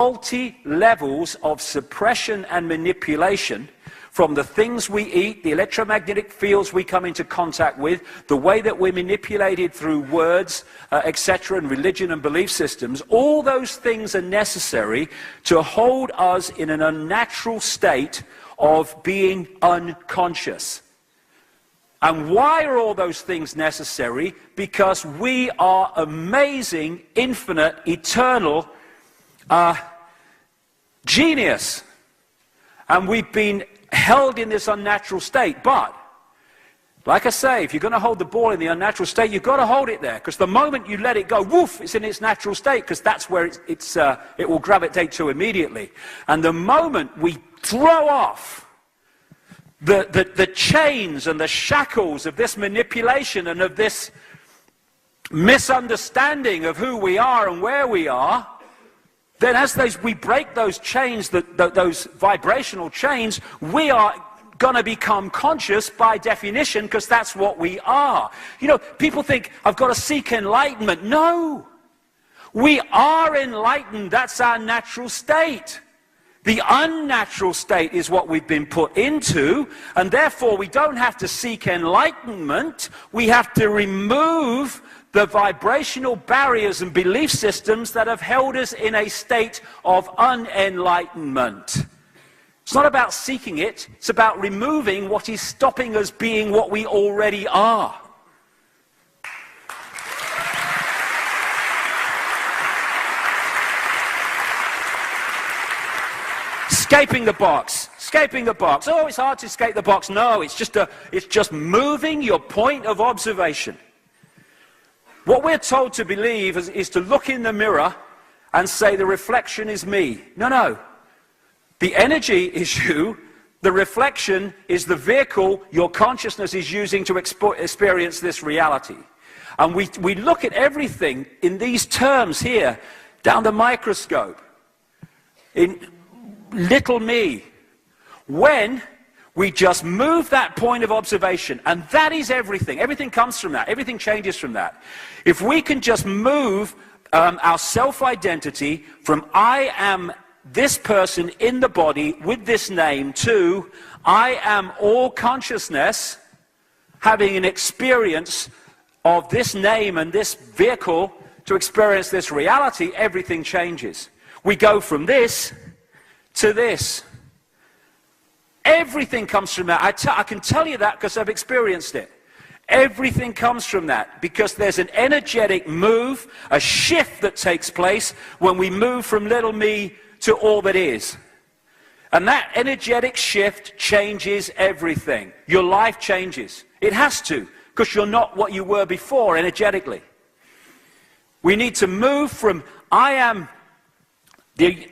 multi-levels of suppression and manipulation from the things we eat, the electromagnetic fields we come into contact with, the way that we're manipulated through words, etc., and religion and belief systems. All those things are necessary to hold us in an unnatural state of being unconscious. And why are all those things necessary? Because we are amazing, infinite, eternal genius. And we've been held in this unnatural state. But, like I say, if you're going to hold the ball in the unnatural state, you've got to hold it there. Because the moment you let it go, woof, it's in its natural state, because that's where it will gravitate to immediately. And the moment we throw off the chains and the shackles of this manipulation and of this misunderstanding of who we are and where we are, then as we break those chains, those vibrational chains, we are going to become conscious by definition, because that's what we are. You know, people think, I've got to seek enlightenment. No! We are enlightened. That's our natural state. The unnatural state is what we've been put into, and therefore we don't have to seek enlightenment. We have to remove the vibrational barriers and belief systems that have held us in a state of unenlightenment. It's not about seeking it, it's about removing what is stopping us being what we already are. Escaping the box. Escaping the box. Oh, it's hard to escape the box. No, it's just moving your point of observation. What we're told to believe is to look in the mirror and say the reflection is me. No, no. The energy is you. The reflection is the vehicle your consciousness is using to experience this reality. And we look at everything in these terms here, down the microscope, in little me, when we just move that point of observation, and that is everything. Everything comes from that. Everything changes from that. If we can just move our self-identity from I am this person in the body with this name to I am all consciousness having an experience of this name and this vehicle to experience this reality, everything changes. We go from this to this. Everything comes from that. I can tell you that because I've experienced it. Everything comes from that because there's an energetic move, a shift that takes place when we move from little me to all that is. And that energetic shift changes everything. Your life changes. It has to, because you're not what you were before energetically. We need to move from I am the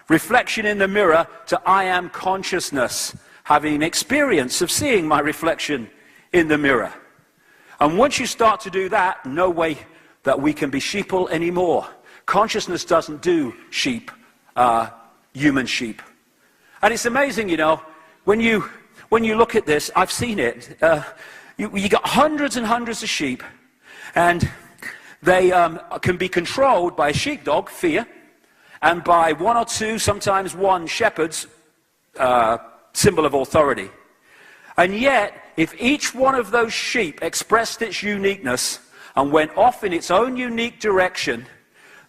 reflection in the mirror to I am consciousness, having experience of seeing my reflection in the mirror. And once you start to do that, no way that we can be sheeple anymore. Consciousness doesn't do sheep, human sheep. And it's amazing, you know, when you look at this, I've seen it. You got hundreds and hundreds of sheep, and they can be controlled by a sheepdog, fear, and by one or two, sometimes one shepherd's symbol of authority. And yet, if each one of those sheep expressed its uniqueness and went off in its own unique direction,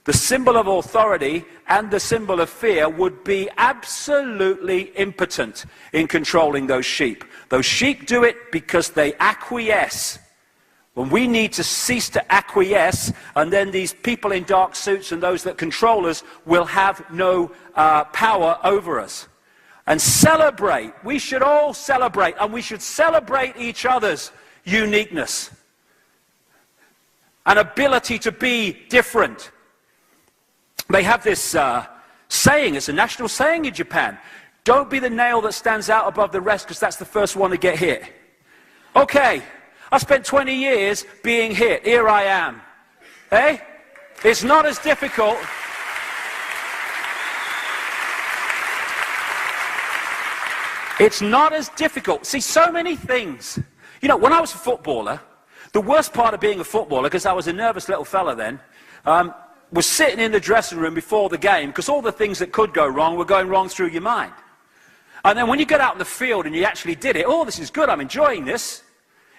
the symbol of authority and the symbol of fear would be absolutely impotent in controlling those sheep. Those sheep do it because they acquiesce. When we need to cease to acquiesce, and then these people in dark suits and those that control us will have no power over us. And celebrate. We should all celebrate, and we should celebrate each other's uniqueness. An ability to be different. They have this saying, it's a national saying in Japan. Don't be the nail that stands out above the rest, because that's the first one to get hit. Okay. I spent 20 years being hit. Here I am. Eh? It's not as difficult. It's not as difficult. See, so many things. You know, when I was a footballer, the worst part of being a footballer, because I was a nervous little fella then, was sitting in the dressing room before the game, because all the things that could go wrong were going wrong through your mind. And then when you get out in the field and you actually did it, oh, this is good, I'm enjoying this.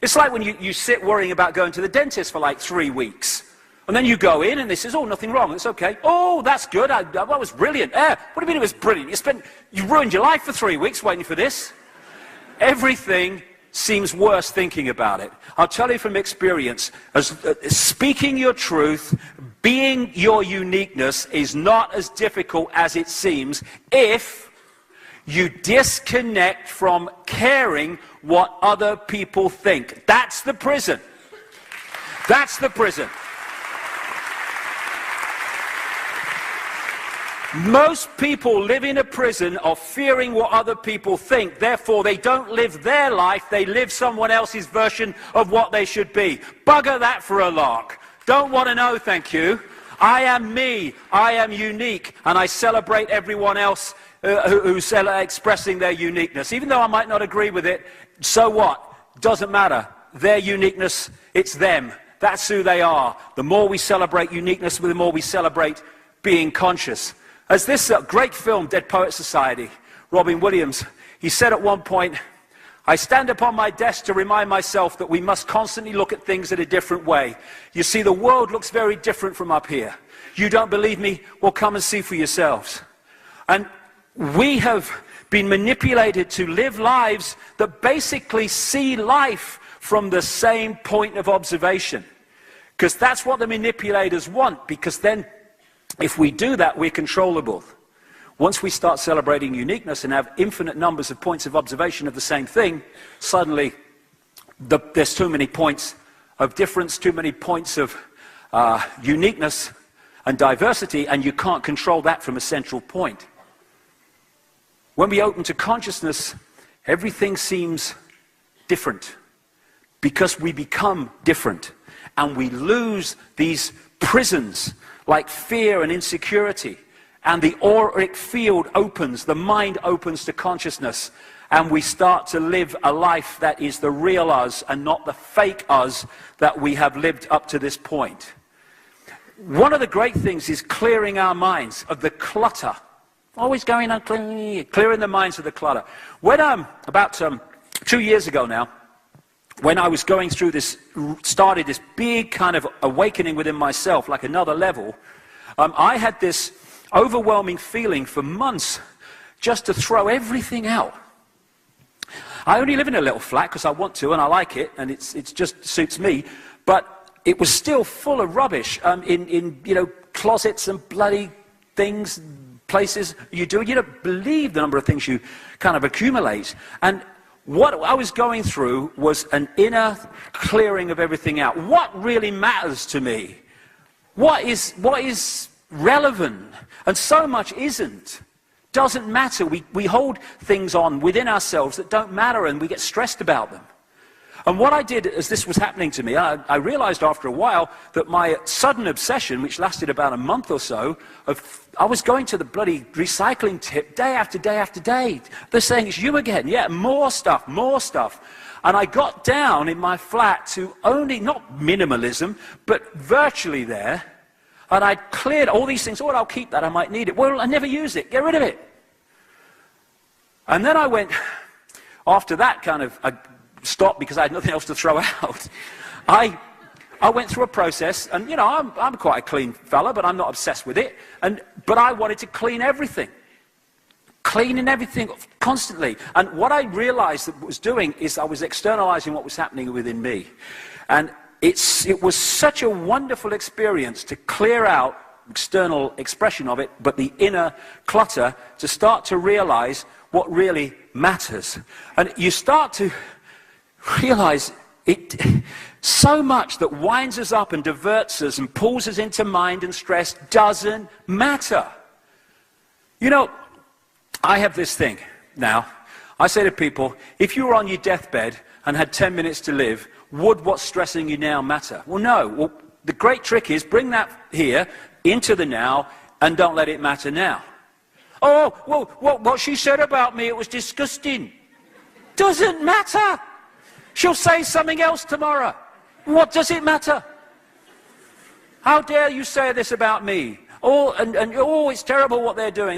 It's like when you sit worrying about going to the dentist for like 3 weeks. And then you go in and they says, oh, nothing wrong, it's okay. Oh, that's good, that was brilliant. What do you mean it was brilliant? You ruined your life for 3 weeks waiting for this. Everything seems worse thinking about it. I'll tell you from experience, speaking your truth, being your uniqueness is not as difficult as it seems if you disconnect from caring what other people think. That's the prison. That's the prison. Most people live in a prison of fearing what other people think. Therefore, they don't live their life. They live someone else's version of what they should be. Bugger that for a lark. Don't want to know, thank you. I am me. I am unique. And I celebrate everyone else who's expressing their uniqueness. Even though I might not agree with it, so what? Doesn't matter. Their uniqueness, it's them. That's who they are. The more we celebrate uniqueness, the more we celebrate being conscious. As this great film, Dead Poets Society, Robin Williams, he said at one point, I stand upon my desk to remind myself that we must constantly look at things in a different way. You see, the world looks very different from up here. You don't believe me? Well, come and see for yourselves. And we have been manipulated to live lives that basically see life from the same point of observation. Because that's what the manipulators want, because then if we do that, we're controllable. Once we start celebrating uniqueness and have infinite numbers of points of observation of the same thing, suddenly there's too many points of difference, too many points of uniqueness and diversity, and you can't control that from a central point. When we open to consciousness, everything seems different because we become different and we lose these prisons like fear and insecurity, and the auric field opens, the mind opens to consciousness, and we start to live a life that is the real us and not the fake us that we have lived up to this point. One of the great things is clearing our minds of the clutter. Always going on clearing the minds of the clutter. When about 2 years ago now, when I was going through this, started this big kind of awakening within myself, like another level, I had this overwhelming feeling for months just to throw everything out. I only live in a little flat because I want to and I like it and it just suits me, but it was still full of rubbish in you know, closets and bloody things, places you do. You don't believe the number of things you kind of accumulate. And what I was going through was an inner clearing of everything out. What really matters to me? What is relevant? And so much isn't. Doesn't matter. We hold things on within ourselves that don't matter and we get stressed about them. And what I did as this was happening to me, I realized after a while that my sudden obsession, which lasted about a month or so, I was going to the bloody recycling tip day after day after day. They're saying, it's you again. Yeah, more stuff, more stuff. And I got down in my flat to only, not minimalism, but virtually there. And I cleared all these things. Oh, I'll keep that. I might need it. Well, I never use it. Get rid of it. And then I went, after that kind of, I stopped because I had nothing else to throw out. I went through a process, and you know, I'm quite a clean fella, but I'm not obsessed with it. But I wanted to clean everything. Cleaning everything constantly. And what I realized that I was doing is I was externalizing what was happening within me. And it was such a wonderful experience to clear out external expression of it, but the inner clutter, to start to realize what really matters. And you start to realize it so much that winds us up and diverts us and pulls us into mind and stress doesn't matter. You know, I have this thing now. I say to people, if you were on your deathbed and had 10 minutes to live, would what's stressing you now matter? Well, no. Well, the great trick is bring that here into the now and don't let it matter now. Oh, well, what she said about me, it was disgusting. Doesn't matter. She'll say something else tomorrow. What does it matter? How dare you say this about me? Oh, and oh, it's terrible what they're doing.